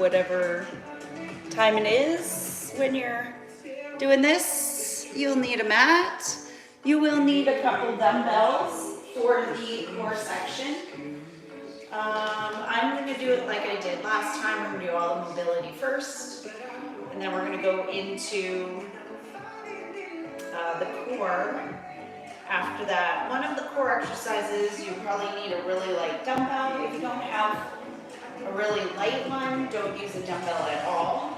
whatever time it is when you're doing this. You'll need a mat. You will need a couple dumbbells for the core section. I'm going to do it like I did last time. We're going to do all the mobility first, and then we're going to go into the core after that. One of the core exercises, you probably need a really light dumbbell. If you don't have a really light one, don't use a dumbbell at all.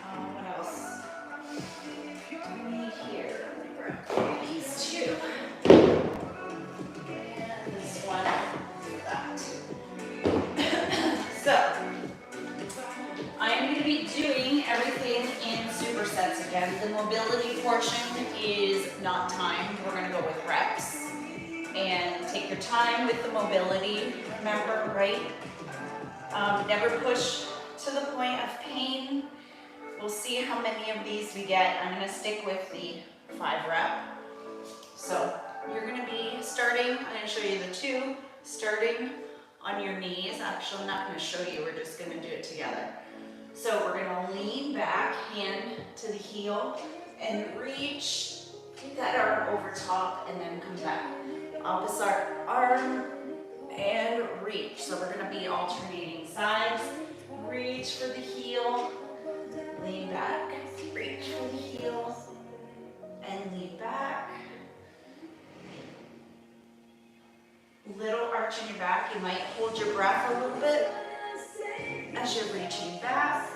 What else do we need here? Grab these two. And this one, that. So, I'm going to be doing everything in supersets again. The mobility portion is not timed. We're going to go with reps. And take your time with the mobility, remember, right? Never push to the point of pain. We'll see how many of these we get. I'm going to stick with the 5 rep. So you're going to be starting, I'm going to show you the 2, starting on your knees. Actually, I'm not going to show you, we're just going to do it together. So we're going to lean back, hand to the heel, and reach that arm over top, and then come back. Opposite arm, and reach. So we're going to be alternating sides. Reach for the heel, lean back. Reach for the heel, and lean back. Little arch in your back. You might hold your breath a little bit as you're reaching back.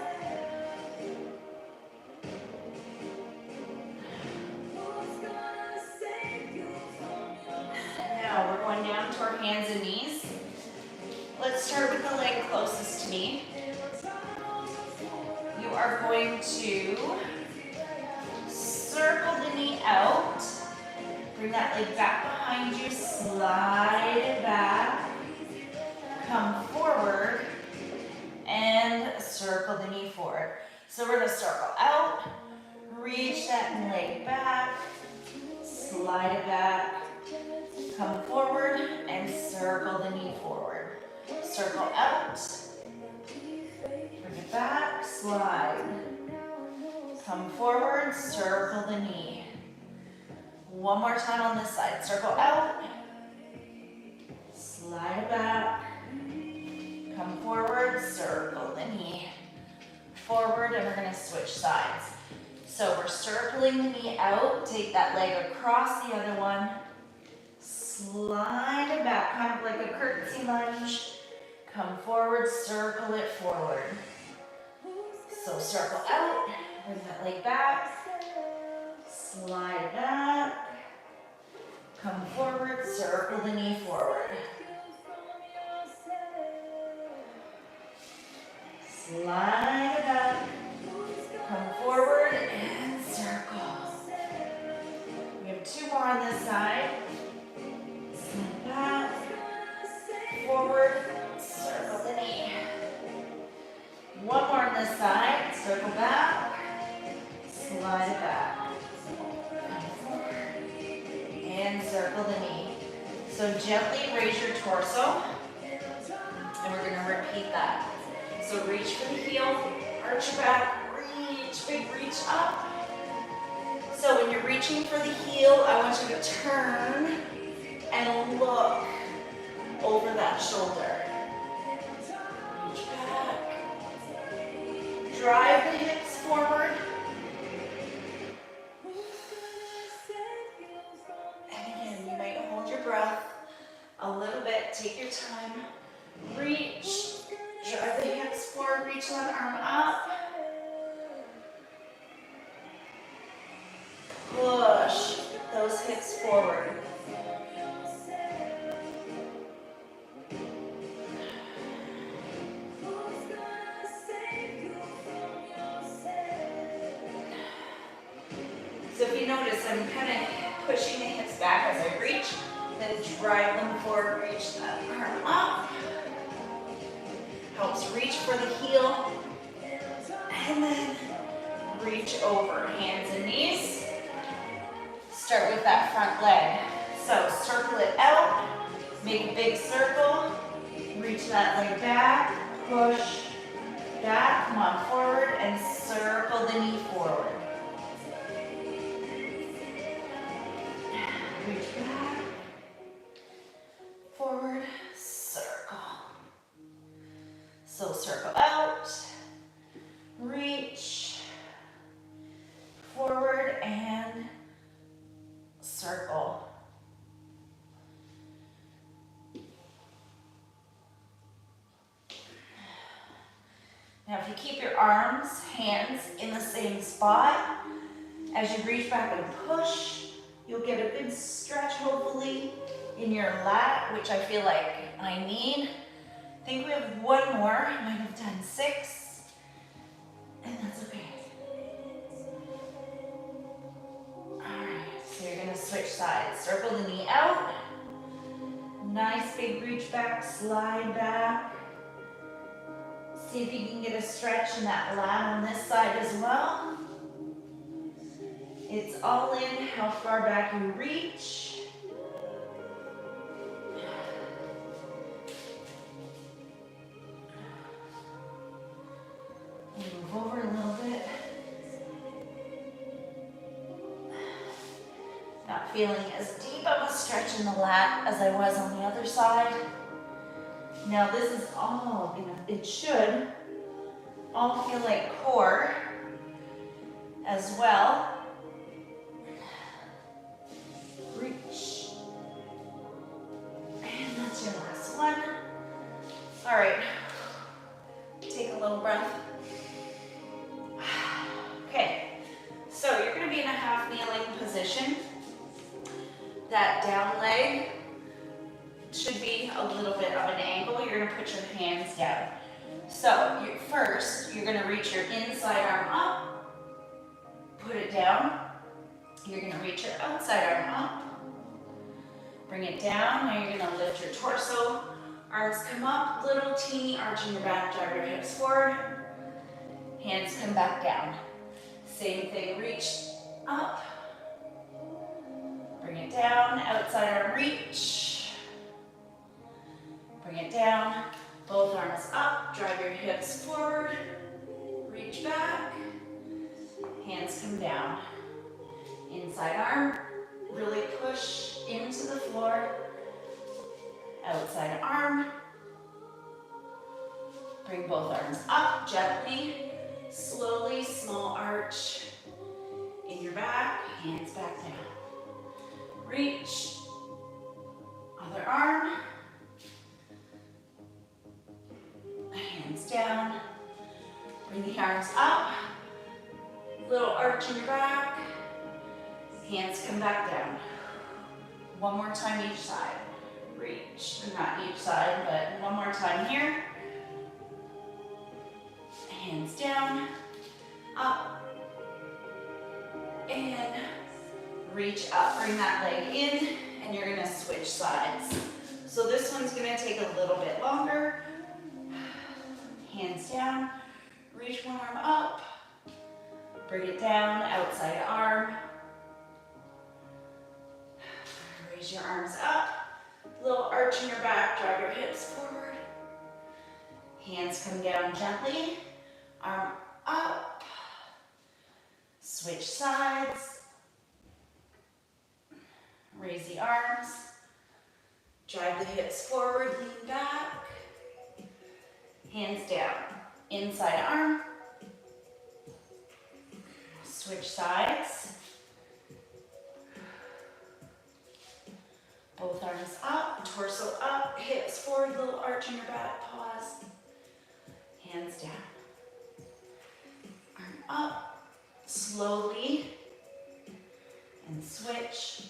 Now we're going down to our hands and knees. Let's start with the leg closest to me. You are going to circle the knee out. Bring that leg back behind you. Slide it back. Come forward. And circle the knee forward. So we're going to circle out. Reach that leg back. Slide it back. Come forward and circle the knee forward. Circle out. Bring it back. Slide. Come forward. Circle the knee. One more time on this side. Circle out. Slide it back. Come forward. Circle the knee. Forward, and we're going to switch sides. So we're circling the knee out. Take that leg across the other one. Slide it back, kind of like a curtsy lunge. Come forward, circle it forward. So circle out, bring that leg back. Slide it back. Come forward, circle the knee forward. Slide it back. Come forward and circle. We have 2 more on this side. Slide back, forward, circle the knee. 1 more on this side, circle back, slide it back. Come forward, and circle the knee. So gently raise your torso, and we're going to repeat that. So reach for the heel, arch your back, reach, big reach up. So when you're reaching for the heel, I want you to turn and look over that shoulder. Reach back. Drive the hips forward. And again, you might hold your breath a little bit. Take your time. Reach. Drive the hips forward. Reach one arm up. Push those hips forward. So if you notice, I'm kind of pushing the hips back as I reach, then drive them forward, reach that arm up. Helps reach for the heel, and then reach over, hands and knees. Start with that front leg. So circle it out, make a big circle, reach that leg back, push, Back, come on, forward, and circle the knee forward. Reach back, forward, circle. So circle out, reach, forward, and circle. Now if you keep your arms, hands in the same spot, as you reach back and push, you'll get a good stretch hopefully in your lat, which I feel like I need. I think we have one more. I might have done 6, and that's okay. All right, so you're gonna switch sides. Circle the knee out. Nice big reach back, slide back. See if you can get a stretch in that lat on this side as well. It's all in how far back you reach. Move over a little bit. Not feeling as deep of a stretch in the lat as I was on the other side. Now this is all it should all feel like core as well. Reach. And that's your last one. All right, take a little breath. Okay, so you're gonna be in a half kneeling position. That down leg should be a little bit of an angle. You're gonna put your hands down. So first, you're gonna reach your inside arm up, put it down. You're gonna reach your outside arm up, bring it down. Now you're gonna lift your torso, arms come up, little teeny arch in your back, drive your hips forward, hands come back down. Same thing, reach up, bring it down, outside arm reach, bring it down, both arms up, drive your hips forward, reach back, hands come down. Inside arm, really push into the floor, outside arm, bring both arms up gently, slowly, small arch in your back, hands back down. Reach, other arm, hands down, bring the arms up, little arch in your back, hands come back down. One more time each side. Reach, not each side, but one more time here. Hands down, up, and reach up. Bring that leg in, and you're gonna switch sides. So this one's gonna take a little bit longer. Hands down, reach one arm up, bring it down, outside arm. Raise your arms up, little arch in your back, drive your hips forward. Hands come down gently, arm up, switch sides. Raise the arms, drive the hips forward, lean back. Hands down, inside arm, switch sides, both arms up, torso up, hips forward, little arch in your back, pause, hands down, arm up, slowly, and switch,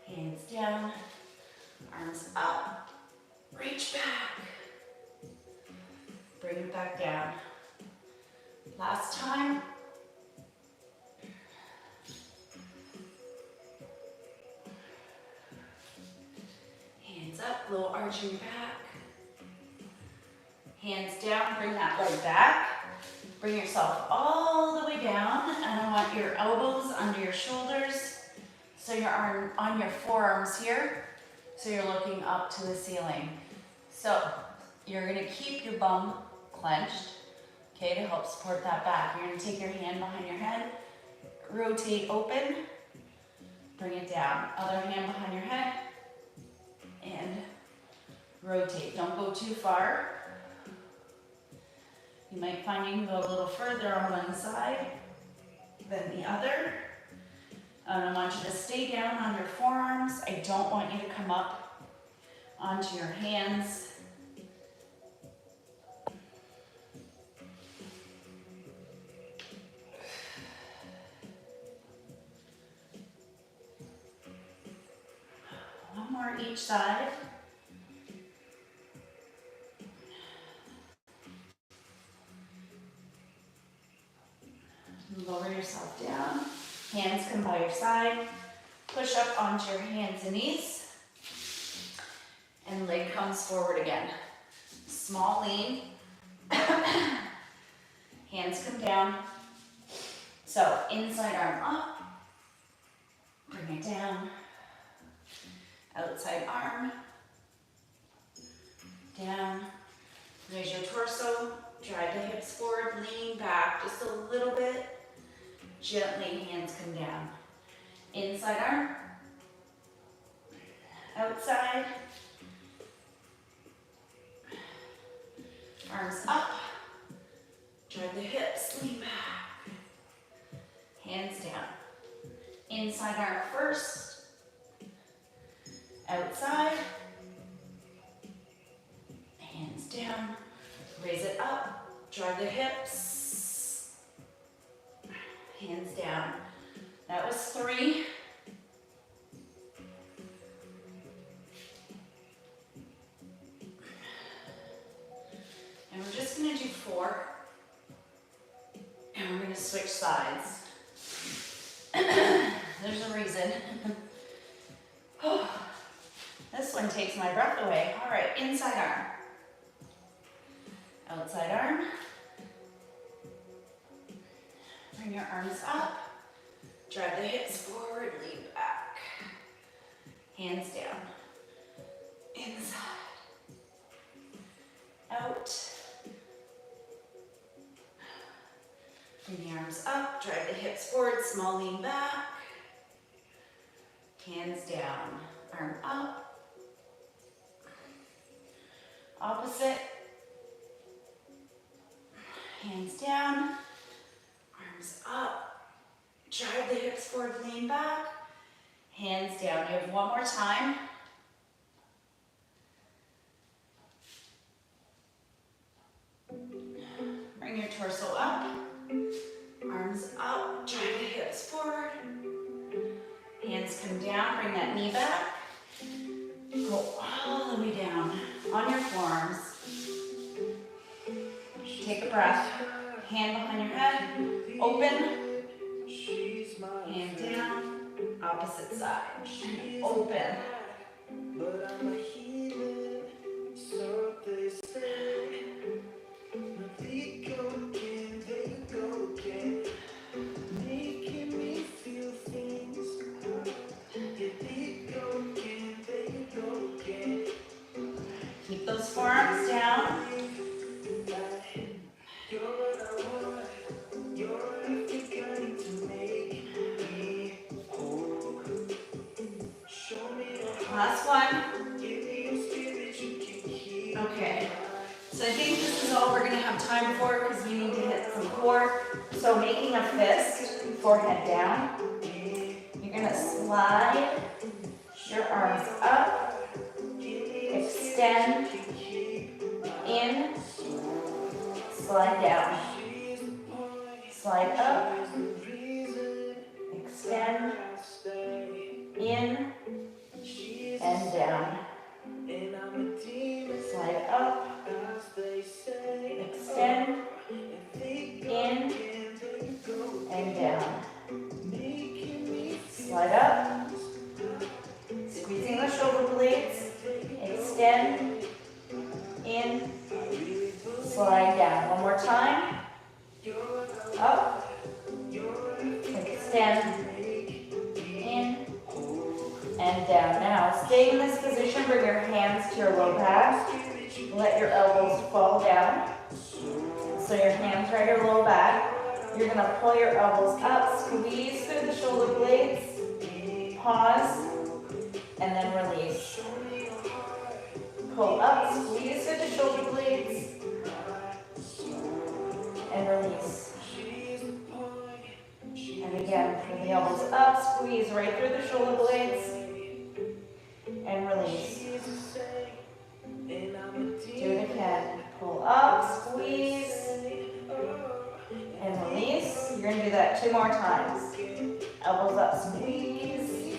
hands down, arms up, reach back, bring it back down. Last time. Hands up, little arch in your back. Hands down, bring that leg back. Bring yourself all the way down, and I want your elbows under your shoulders, so your arm on your forearms here, so you're looking up to the ceiling. So You're gonna keep your bum clenched, okay, to help support that back. You're gonna take your hand behind your head, rotate open, bring it down. Other hand behind your head, and rotate. Don't go too far. You might find you can go a little further on one side than the other. I want you to stay down on your forearms. I don't want you to come up onto your hands. One more each side. Lower yourself down. Hands come by your side. Push up onto your hands and knees. And leg comes forward again. Small lean. Hands come down. So inside arm up. Bring it down. Outside arm. Down. Raise your torso. Drive the hips forward. Lean back just a little bit. Gently, hands come down. Inside arm. Outside. Arms up. Drive the hips, lean back. Hands down. Inside arm first. Outside. Hands down. Raise it up. Drive the hips. Hands down. That was 3. And we're just going to do 4. And we're going to switch sides. There's a reason. This one takes my breath away. All right, inside arm. Outside arm. Bring your arms up. Drive the hips forward, lean back. Hands down. Inside. Out. Bring the arms up, drive the hips forward, small lean back. Hands down, arm up. Opposite. Hands down, arms up. Drive the hips forward, lean back. Hands down. You have one more time. Bring your torso up. Arms up, drive the hips forward. Hands come down, bring that knee back. Go all the way down on your forearms. Take a breath. Hand behind your head. Open. Hand down. Opposite side. Open. Keep those forearms down. Last one. Okay. So I think this is all we're going to have time for because we need to hit some core. So making a fist, forehead down. You're going to slide your arms up, extend, in, slide down, slide up, extend, in, and down. Slide up, extend, in, and down. Slide up, squeezing the shoulder blades, extend, in, slide down. One more time. Up, extend, in, and down. Now, stay in this position, bring your hands to your low back. Let your elbows fall down. So your hands are your low back. You're gonna pull your elbows up, squeeze through the shoulder blades, pause, and then release. Pull up, squeeze through the shoulder blades, and release. And again, pull the elbows up, squeeze right through the shoulder blades, and release. Do it again. Pull up, squeeze, and release. You're gonna do that 2 more times. Elbows up, squeeze,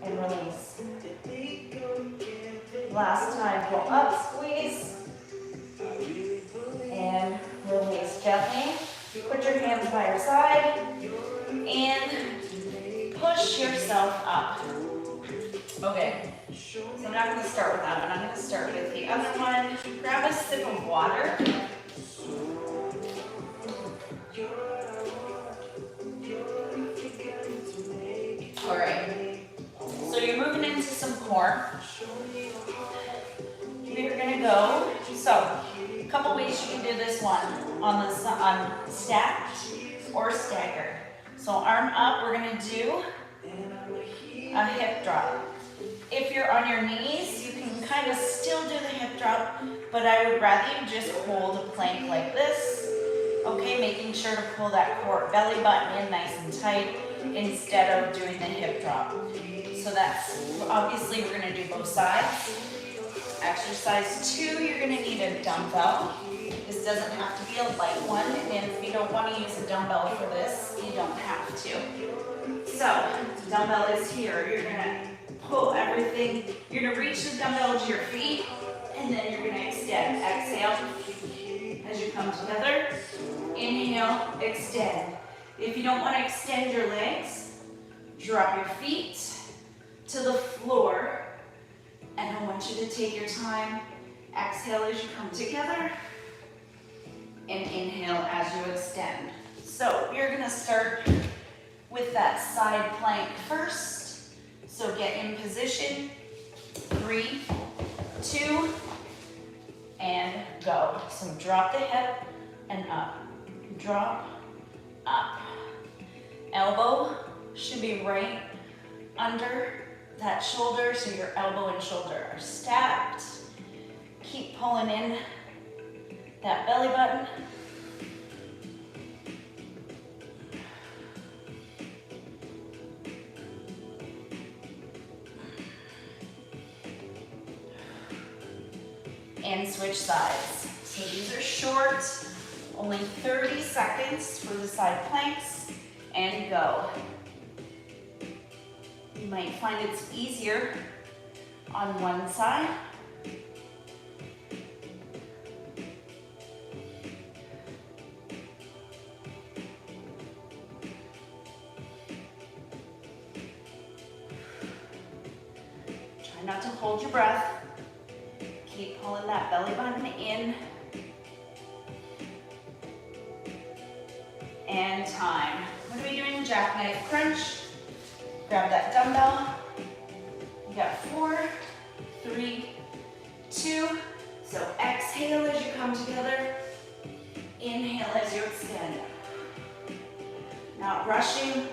and release. Last time, pull up, squeeze, and release gently. Put your hands by your side, and push yourself up. Okay, so I'm not going to start with that one. I'm going to start with the other one. Grab a sip of water. All right, so you're moving into some core. We're going to go, so a couple ways you can do this one on stacked or staggered. So arm up, we're going to do a hip drop. If you're on your knees, you can kind of still do the hip drop, but I would rather you just hold a plank like this, okay, making sure to pull that core belly button in nice and tight instead of doing the hip drop. So that's, obviously we're gonna do both sides. Exercise 2, you're gonna need a dumbbell. This doesn't have to be a light one, and if you don't wanna use a dumbbell for this, you don't have to. So, dumbbell is here. You're gonna pull everything. You're gonna reach the dumbbell to your feet, and then you're gonna extend. Exhale as you come together. Inhale, extend. If you don't wanna extend your legs, drop your feet to the floor, and I want you to take your time. Exhale as you come together, and inhale as you extend. So you're gonna start with that side plank first. So get in position, 3, 2, and go. So drop the hip and up, drop, up. Elbow should be right under that shoulder, so your elbow and shoulder are stacked. Keep pulling in that belly button. And switch sides. So these are short, only 30 seconds for the side planks, and go. You might find it's easier on one side. Try not to hold your breath. Keep pulling that belly button in. And time. What are we doing? Jackknife crunch. Grab that dumbbell. You got 4, 3, 2. So exhale as you come together. Inhale as you extend. Not rushing.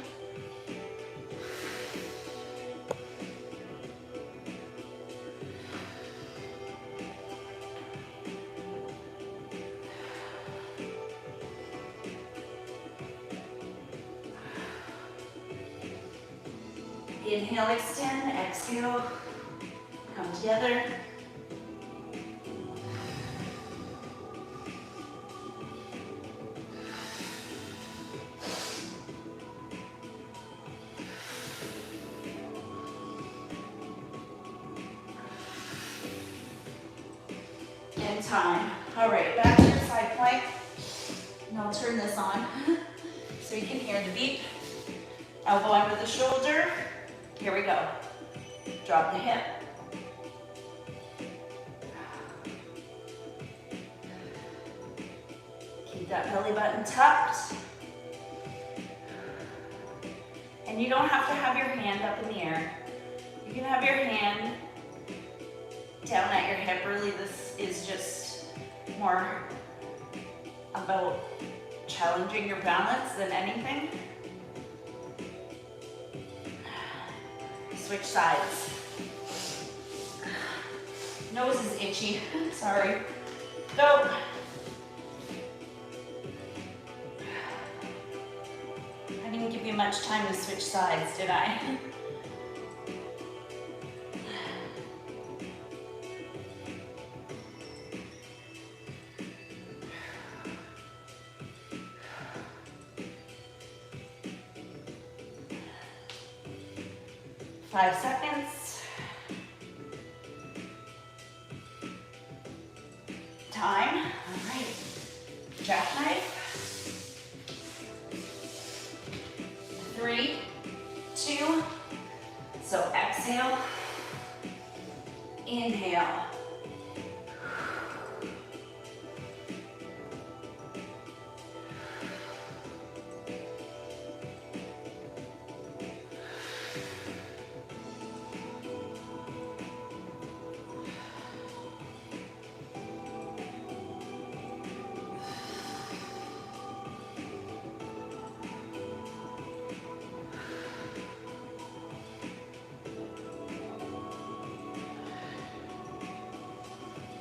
Inhale, extend, exhale, come together. And time. All right, back to your side plank. And I'll turn this on so you can hear the beat. Elbow under the shoulder. Here we go. Drop the hip. Keep that belly button tucked. And you don't have to have your hand up in the air. You can have your hand down at your hip. Really, this is just more about challenging your balance than anything. Switch sides. Nose is itchy, sorry. Go. I didn't give you much time to switch sides, did I? Five seconds. Time. All right. Jackknife. 3, 2. So exhale. Inhale.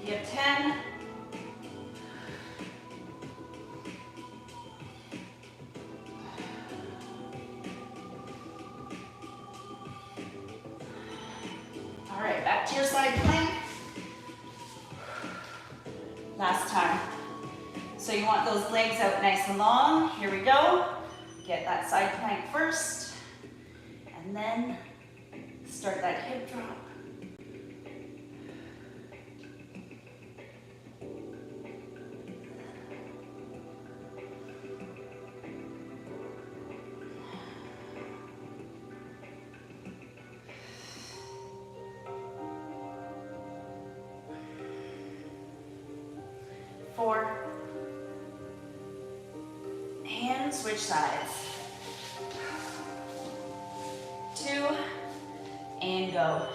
You have 10. All right, back to your side plank. Last time. So you want those legs out nice and long. Here we go. Get that side plank first, and then start that hip drop. And switch sides. 2, and go.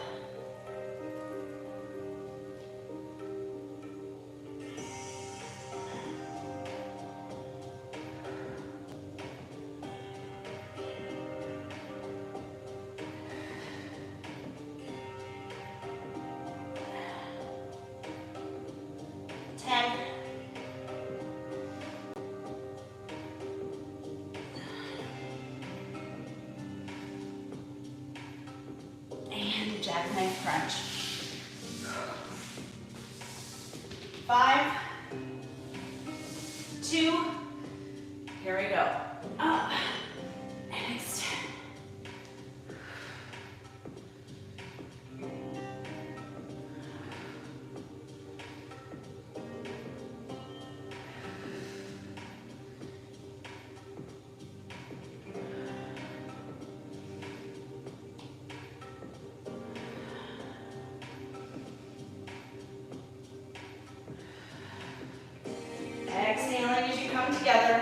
Jackknife crunch. 5, 2, here we go. Up and extend. Exhaling as you come together.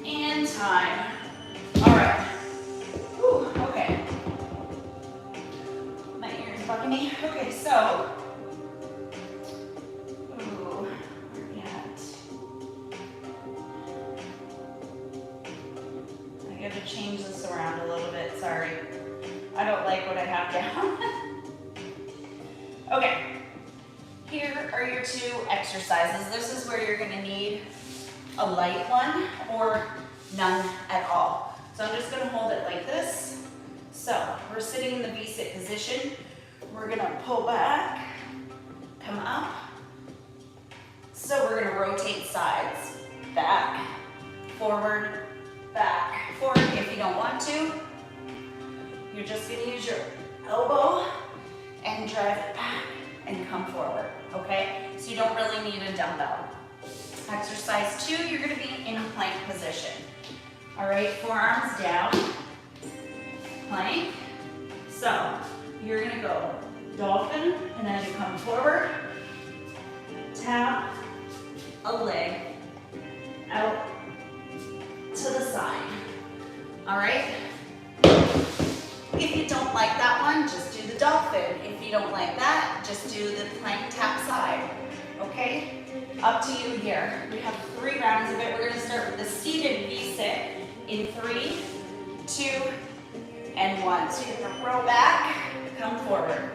And time. All right. Whew, okay. My ears bugging me. Okay, so. I gotta change this around a little bit, sorry. I don't like what I have down. Okay, here are your 2 exercises. This is where you're gonna need a light one or none at all. So I'm just gonna hold it like this. So we're sitting in the V-sit position. We're gonna pull back, come up. So we're gonna rotate sides, back, forward, back, forward. If you don't want to, you're just gonna use your elbow and drive it back and come forward, okay? So you don't really need a dumbbell. Exercise 2, you're gonna be in a plank position. All right, forearms down, plank. So you're gonna go dolphin, and as you come forward, tap a leg out to the side. All right? If you don't like that one, just do the dolphin. If you don't like that, just do the plank tap side. Okay? Up to you here. We have 3 rounds of it. We're gonna start with the seated V-sit in 3, 2, and 1. So you're gonna roll back, come forward.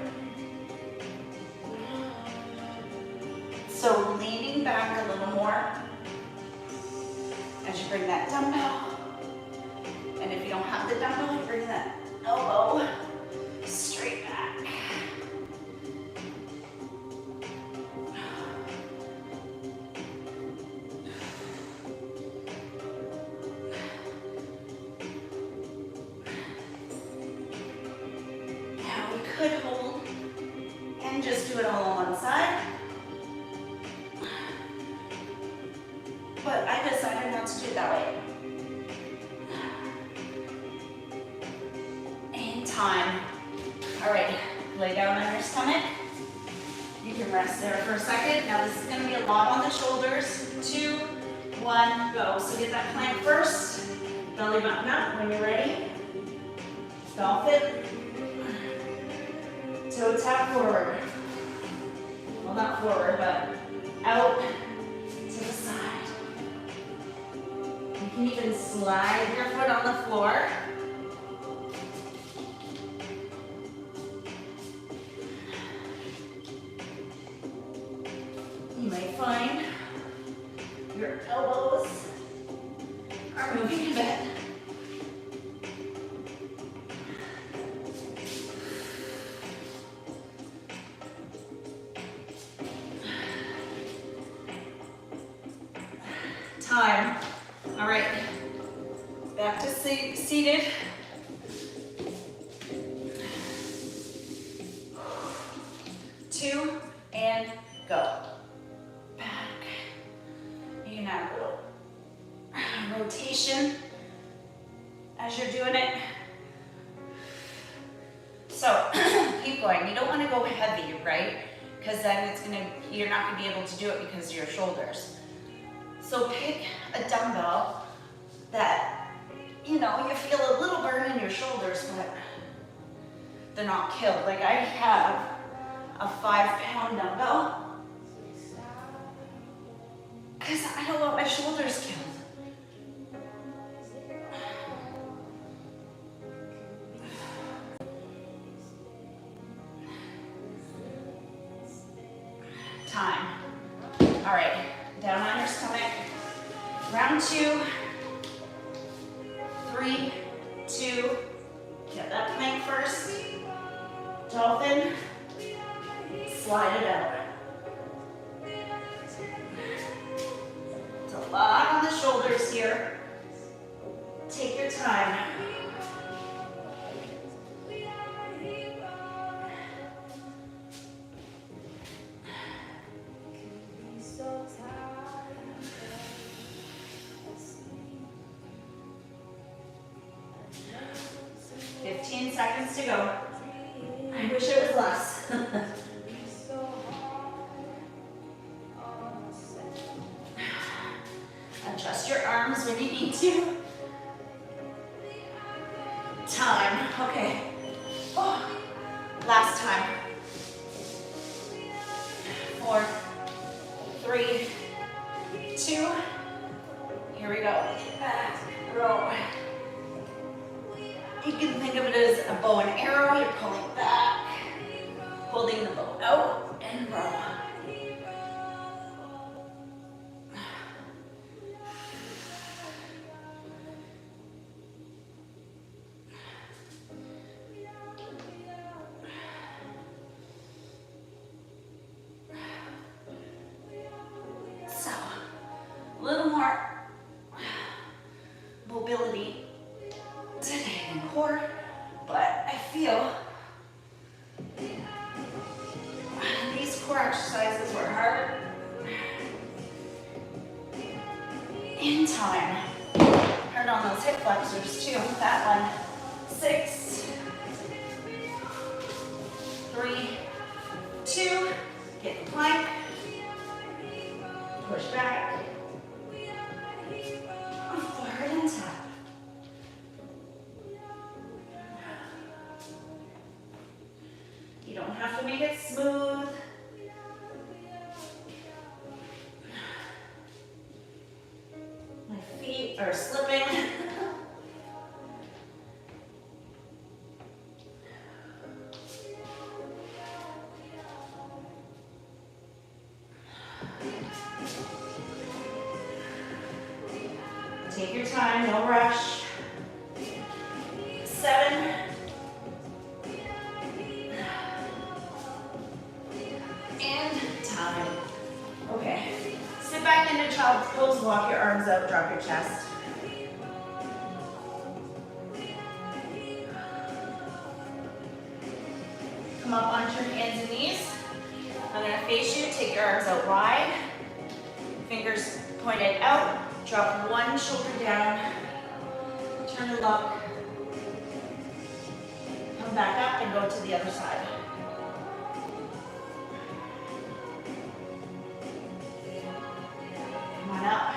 So leaning back a little more as you bring that dumbbell. And if you don't have the dumbbell, you bring that elbow straight back. Now we could hold and just do it all on one side. But I decided not to do it that way. And time. All right, lay down on your stomach. You can rest there for a second. Now this is gonna be a lot on the shoulders. 2, 1, go. So get that plank first. Belly button up when you're ready. Dolphin. Toe tap forward. Well, not forward, but out to the side. You can even slide your foot on the floor. You may find your elbows are moving a bit. Time. All right, back to seated. 2, and go. Back. You can have a little rotation as you're doing it. So keep going. You don't want to go heavy, right? Because then you're not going to be able to do it because of your shoulders. So pick a dumbbell that, you feel a little burn in your shoulders, but they're not killed. Like I have a 5-pound dumbbell because I don't want my shoulders killed. Time. All right, down on your stomach. Round 2, 3, 2, get that plank first. Dolphin, slide it out. It's a lot on the shoulders here. Take your time. Seconds to go. I wish it was less. Adjust your arms when you need to. Time. Okay. Oh. Last time. 4, 3, 2. Here we go. Back row. You can think of it as a bow and arrow. You're pulling back, holding the bow out, and row. So, a little more mobility today in core, but I feel these core exercises were hard in time. Hard on those hip flexors too. That one. 6, 3, 2, get the plank, push back, forward and tap. You don't have to make it smooth. My feet are slipping. Take your time, no rush. 7. And time. Okay. Sit back into child's pose, walk your arms out, drop your chest. Come up onto your hands and knees. I'm gonna face you, take your arms out wide. Fingers pointed out. Drop one shoulder down, turn to look, come back up and go to the other side. Come on up,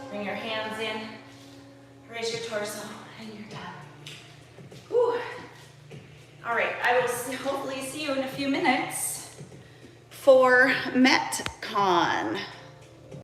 bring your hands in, raise your torso, and you're done. Whew. All right, I will hopefully see you in a few minutes for Metcon.